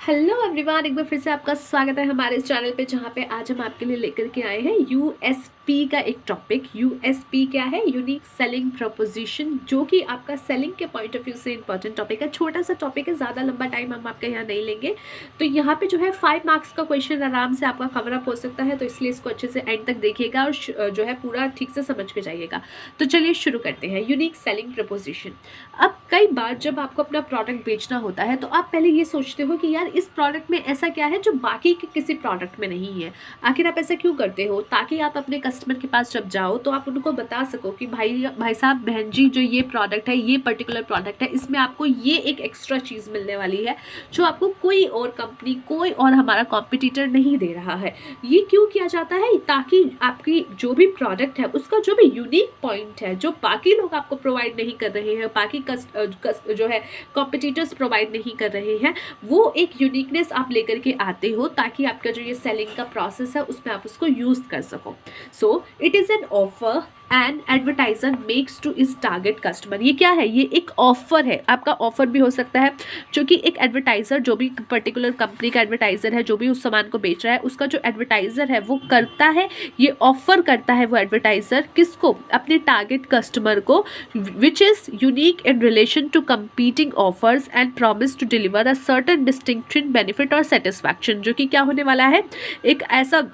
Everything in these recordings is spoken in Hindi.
हेलो एवरीवन, एक बार फिर से आपका स्वागत है हमारे इस चैनल पे, जहाँ पे आज हम आपके लिए लेकर के आए हैं यूएसपी का एक टॉपिक। यूएसपी क्या है? यूनिक सेलिंग प्रपोजिशन, जो कि आपका सेलिंग के पॉइंट ऑफ व्यू से इंपॉर्टेंट टॉपिक है। छोटा सा टॉपिक है, ज़्यादा लंबा टाइम हम आपका यहाँ नहीं लेंगे। तो यहाँ पे जो है 5 मार्क्स का क्वेश्चन आराम से आपका कवर अप हो सकता है, तो इसलिए इसको अच्छे से एंड तक देखिएगा और जो है पूरा ठीक से समझ के जाइएगा। तो चलिए शुरू करते हैं। Unique selling preposition. अब कई बार जब आपको अपना प्रोडक्ट बेचना होता है तो आप पहले ये सोचते हो कि यार इस प्रोडक्ट में ऐसा क्या है जो बाकी के किसी प्रोडक्ट में नहीं है। आखिर आप ऐसा क्यों करते हो? ताकि आप अपने कस्टमर के पास जब जाओ तो आप उनको बता सको कि भाई साहब, बहन जी, जो ये प्रोडक्ट है, ये पर्टिकुलर प्रोडक्ट है, इसमें आपको ये एक एक्स्ट्रा चीज़ मिलने वाली है जो आपको कोई और कंपनी, कोई और हमारा कॉम्पिटिटर नहीं दे रहा है। ये क्यों किया जाता है? ताकि आपकी जो भी प्रोडक्ट है उसका जो भी यूनिक पॉइंट है, जो बाकी लोग आपको प्रोवाइड नहीं कर रहे हैं, बाकी जो है कॉम्पिटिटर्स प्रोवाइड नहीं कर रहे हैं, वो एक यूनिकनेस आप लेकर के आते हो, ताकि आपका जो ये सेलिंग का प्रोसेस है उसमें आप उसको यूज कर सको। So it is an offer and advertiser makes two is target customer. ये क्या है? ये एक ऑफर है। आपका ऑफर भी हो सकता है, जो कि एक एडवर्टाइजर, जो भी पर्टिकुलर कंपनी का एडवर्टाइजर है, जो भी उस सामान को बेच रहा है, उसका जो एडवर्टाइजर है वो करता है, ये ऑफर करता है वो एडवर्टाइजर किसको? अपने टारगेट कस्टमर को, which is unique in relation to competing offers and promise to deliver a certain distinction, benefit और सेटिस्फैक्शन। जो कि क्या होने वाला है? एक ऐसा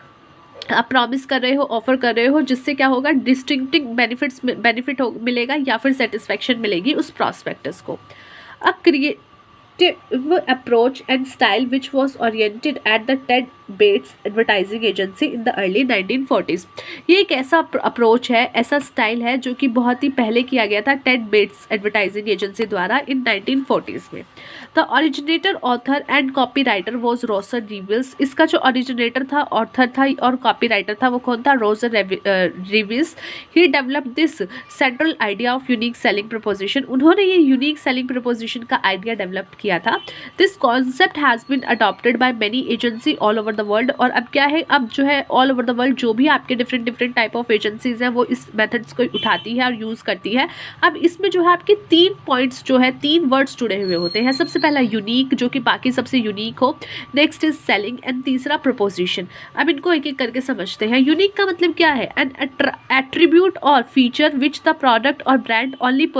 आप प्रॉमिस कर रहे हो, ऑफर कर रहे हो, जिससे क्या होगा? डिस्टिंक्टिंग बेनिफिट मिलेगा या फिर सेटिस्फैक्शन मिलेगी उस प्रॉस्पेक्टस को। अ approach and style which was oriented at the Ted Bates advertising agency in the early 1940s। ये एक ऐसा अप्रोच है, ऐसा स्टाइल है जो कि बहुत ही पहले किया गया था टेड बेट्स एडवर्टाइजिंग एजेंसी द्वारा इन 1940s में। The originator, author and copywriter was Roger Reeves. इसका जो ओरिजिनेटर था, ऑथर था और कॉपीराइटर था, वो कौन था? Roger Reeves. He develop this central idea of unique selling proposition. उन्होंने ये यूनिक सेलिंग प्रपोजिशन का आइडिया डेवलप किया था। This concept has been adopted by many agency all over the world. और अब क्या है? अब जो है ऑल ओवर द वर्ल्ड जो भी आपके डिफरेंट टाइप ऑफ एजेंसीज हैं, वो इस मेथड्स को उठाती है और यूज़ करती है। अब इसमें जो है आपके 3 पॉइंट्स जो है, 3 वर्ड्स जुड़े हुए होते हैं। सबसे पहला यूनिक, जो कि बाकी सबसे यूनिक हो। नेक्स्ट इज सेलिंग एंड तीसरा प्रपोजिशन। अब इनको एक एक करके समझते हैं। यूनिक का मतलब क्या है? एन एट्रीब्यूट और फीचर विच द प्रोडक्ट और brand only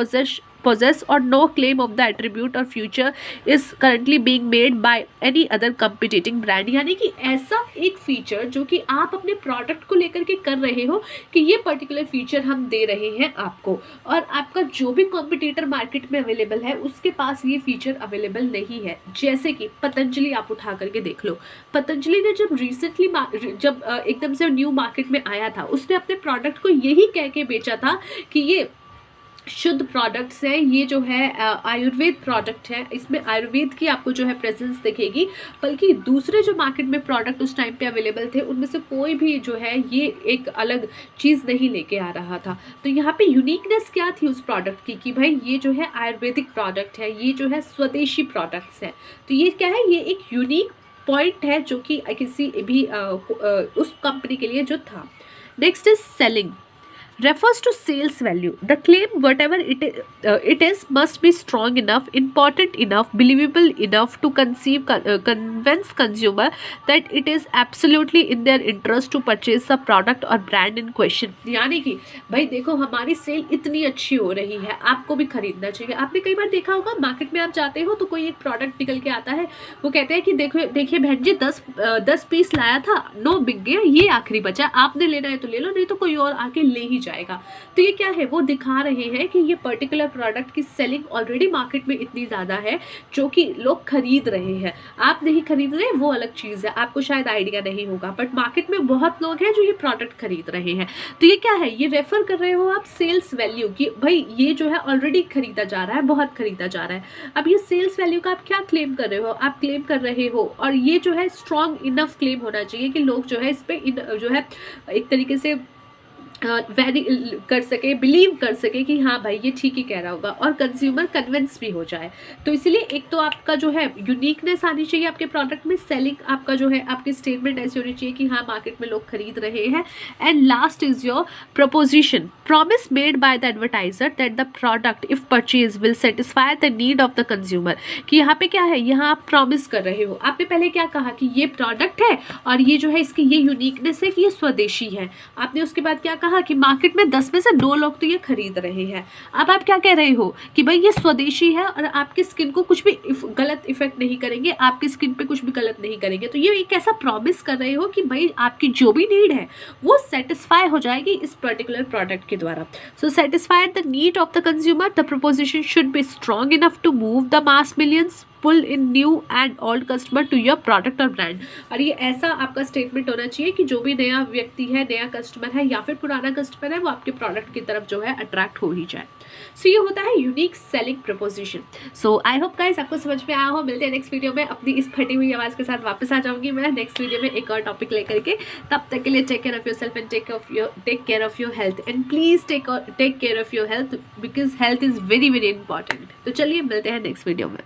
possess or no claim of the attribute or feature is currently being made by any other competing brand। यानी कि ऐसा एक फीचर जो कि आप अपने प्रोडक्ट को लेकर के कर रहे हो कि ये पर्टिकुलर फीचर हम दे रहे हैं आपको, और आपका जो भी कॉम्पिटिटर मार्केट में अवेलेबल है उसके पास ये फीचर अवेलेबल नहीं है। जैसे कि पतंजलि आप उठा करके देख लो। पतंजलि ने जब रिसेंटली जब एकदम से न्यू मार्केट में आया था, उसने अपने प्रोडक्ट को यही कह के बेचा था कि ये शुद्ध प्रोडक्ट्स हैं, ये जो है आयुर्वेद प्रोडक्ट है, इसमें आयुर्वेद की आपको जो है प्रेजेंस दिखेगी। बल्कि दूसरे जो मार्केट में प्रोडक्ट उस टाइम पे अवेलेबल थे, उनमें से कोई भी जो है ये एक अलग चीज़ नहीं लेके आ रहा था। तो यहाँ पे यूनिकनेस क्या थी उस प्रोडक्ट की कि भाई ये जो है आयुर्वेदिक प्रोडक्ट है, ये जो है स्वदेशी प्रोडक्ट्स है। तो ये क्या है? ये एक यूनिक पॉइंट है जो कि किसी भी उस कंपनी के लिए जो था। Next is selling, refers to sales value. The claim, whatever it is, must be strong enough, important enough, believable enough to convince consumer that it is absolutely in their interest to purchase the product or brand in question। यानी कि भाई देखो, हमारी सेल इतनी अच्छी हो रही है, आपको भी खरीदना चाहिए। आपने कई बार देखा होगा, मार्केट में आप जाते हो तो कोई एक प्रोडक्ट निकल के आता है, वो कहते हैं कि देखिए बहन जी, 10 पीस लाया था, 9 बिक गया, ये आखिरी बचा, आपने लेना है तो ले लो, नहीं तो कोई और आके ले ही जाएगा। तो ये क्या है? वो दिखा रहे हैं कि ये पर्टिकुलर प्रोडक्ट की सेलिंग ऑलरेडी मार्केट में इतनी ज़्यादा है जो कि लोग खरीद रहे हैं। आप नहीं खरीद रहे, वो अलग चीज़ है, आपको शायद आइडिया नहीं होगा, बट मार्केट में बहुत लोग हैं जो ये प्रोडक्ट खरीद रहे हैं। तो ये क्या है? ये रेफर कर रहे हो आप सेल्स वैल्यू की, भाई ये जो है ऑलरेडी खरीदा जा रहा है, बहुत खरीदा जा रहा है। अब ये सेल्स वैल्यू का आप क्या क्लेम कर रहे हो? आप क्लेम कर रहे हो, और ये जो है स्ट्रॉन्ग इनफ क्लेम होना चाहिए कि लोग जो है इस पर जो है एक तरीके से वेरी कर सके, बिलीव कर सके कि हाँ भाई ये ठीक ही कह रहा होगा, और कंज्यूमर कन्विंस भी हो जाए। तो इसीलिए एक तो आपका जो है यूनिकनेस आनी चाहिए आपके प्रोडक्ट में, सेलिंग आपका जो है आपकी स्टेटमेंट ऐसी होनी चाहिए कि हाँ मार्केट में लोग खरीद रहे हैं। And last is your preposition, promise made by the advertiser that the product if purchase will satisfy the need of the consumer. कि यहाँ पे क्या है, यहाँ आप प्रॉमिस कर रहे हो, आपने पहले क्या कहा कि ये प्रोडक्ट है और ये जो है इसकी ये यूनिकनेस है कि ये स्वदेशी है। आपने उसके बाद क्या कहा कि मार्केट में 10 में से 2 लोग तो ये खरीद रहे हैं। अब आप क्या कह रहे हो कि भाई ये स्वदेशी है और आपकी स्किन को कुछ भी गलत इफेक्ट नहीं करेंगे, आपकी स्किन पे कुछ भी गलत नहीं करेंगे। तो ये एक ऐसा प्रॉमिस कर रहे हो कि भाई आपकी जो भी नीड है वो सेटिस्फाई हो जाएगी इस पर्टिकुलर प्रोडक्ट के द्वारा। So satisfy the need of the consumer, the proposition should be strong enough to move the mass millions, pull in new and old customer to your product और ब्रांड। और ये ऐसा आपका स्टेटमेंट होना चाहिए कि जो भी नया व्यक्ति है, नया कस्टमर है या फिर पुराना कस्टमर है, वो आपके प्रोडक्ट की तरफ जो है अट्रैक्ट हो ही जाए। सो ये होता है unique selling preposition. So I hope guys आपको समझ में आया हो। मिलते हैं नेक्स्ट वीडियो में, अपनी इस फटी हुई आवाज़ के साथ वापस आ जाऊंगी मैं नेक्स्ट वीडियो में एक और टॉपिक लेकर के। तब तक के लिए take care of yourself and take care of your health, and please take care of your health because health is very very important. तो चलिए मिलते हैं नेक्स्ट वीडियो में।